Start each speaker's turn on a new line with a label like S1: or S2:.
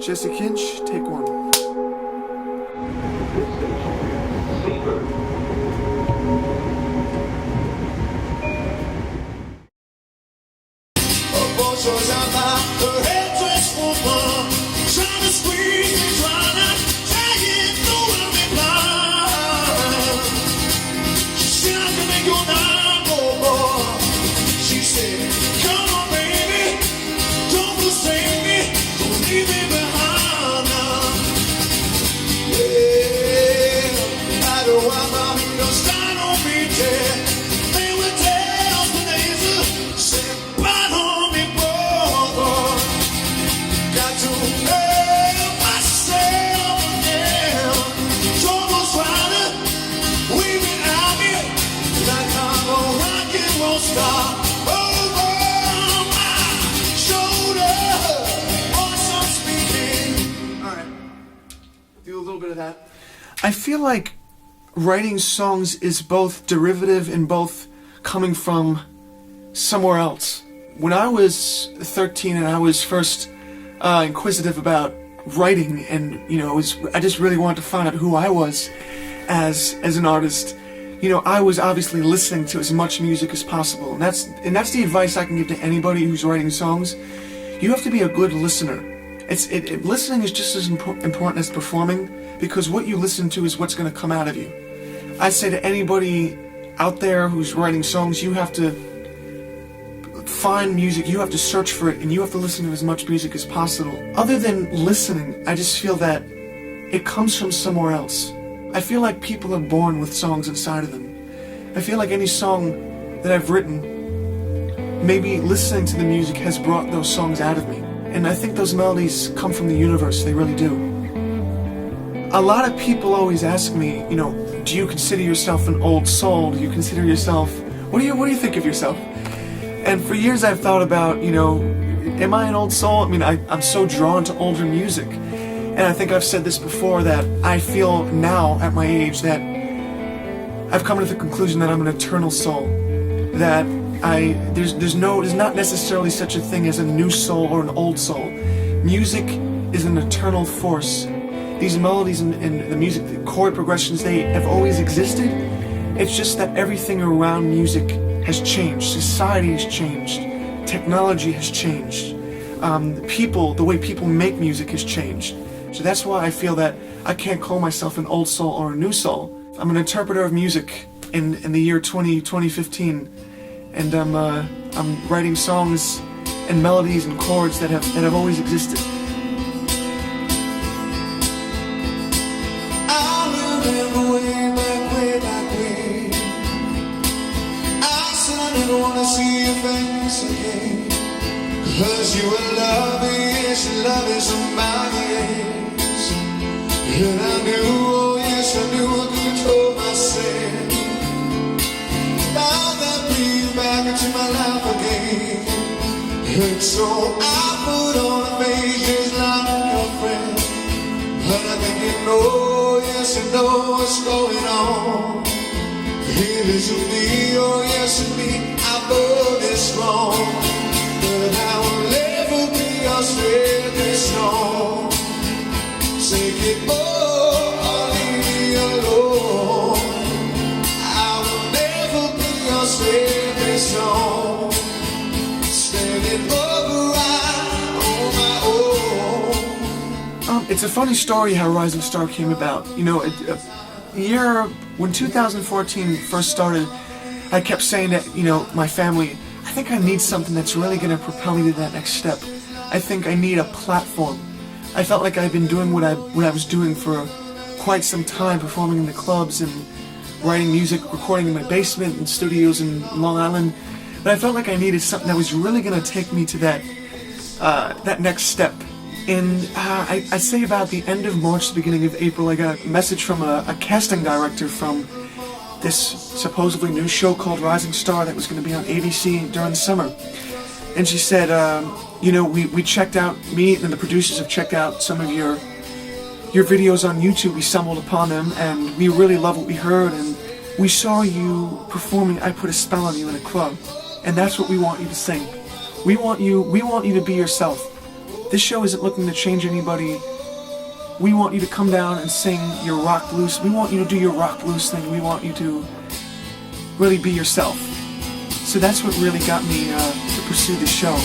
S1: Jesse Kinch, take one. I feel like writing songs is both derivative and both coming from somewhere else. When I was 13 and I was first inquisitive about writing, and I just really wanted to find out who I was as an artist. I was obviously listening to as much music as possible, and that's the advice I can give to anybody who's writing songs. You have to be a good listener. Listening is just as important as performing, because what you listen to is what's going to come out of you. I say to anybody out there who's writing songs, you have to find music, you have to search for it, and you have to listen to as much music as possible. Other than listening, I just feel that it comes from somewhere else. I feel like people are born with songs inside of them. I feel like any song that I've written, maybe listening to the music has brought those songs out of me. And I think those melodies come from the universe, they really do. A lot of people always ask me, do you consider yourself an old soul? Do you consider yourself, what do you think of yourself? And for years I've thought about, am I an old soul? I mean, I'm so drawn to older music. And I think I've said this before, that I feel now at my age that I've come to the conclusion that I'm an eternal soul. That there's not necessarily such a thing as a new soul or an old soul. Music is an eternal force. These melodies and the music, the chord progressions, they have always existed. It's just that everything around music has changed. Society has changed. Technology has changed. The way people make music has changed. So that's why I feel that I can't call myself an old soul or a new soul. I'm an interpreter of music in the year 2015. And I'm writing songs and melodies and chords that have always existed.
S2: I remember way back. I suddenly wanna see your face again. 'Cause you were loving somebody else. And I knew, oh yes I knew I could control myself. Back into my life again. And so I put on a face just like your friend. But I think yes you know what's going on. It isn't me, oh yes it's me, I know it's wrong. But I will never be your stepping stone. Take it all or leave me alone. I will never be your stepping stone. Standing upright on my own.
S1: It's a funny story how Rising Star came about. When 2014 first started, I kept saying that, my family, I think I need something that's really going to propel me to that next step. I think I need a platform. I felt like I've been doing what I was doing for quite some time, performing in the clubs and writing music, recording in my basement and studios in Long Island. But I felt like I needed something that was really going to take me to that next step. And I'd say about the end of March, the beginning of April, I got a message from a casting director from this supposedly new show called Rising Star that was going to be on ABC during the summer. And she said, we checked out, me and the producers have checked out some of your videos on YouTube. We stumbled upon them, and we really love what we heard, and we saw you performing I Put a Spell on You in a club, and that's what we want you to sing. We want you to be yourself. This show isn't looking to change anybody. We want you to come down and sing your rock blues. We want you to do your rock blues thing. We want you to really be yourself. So that's what really got me to pursue the show.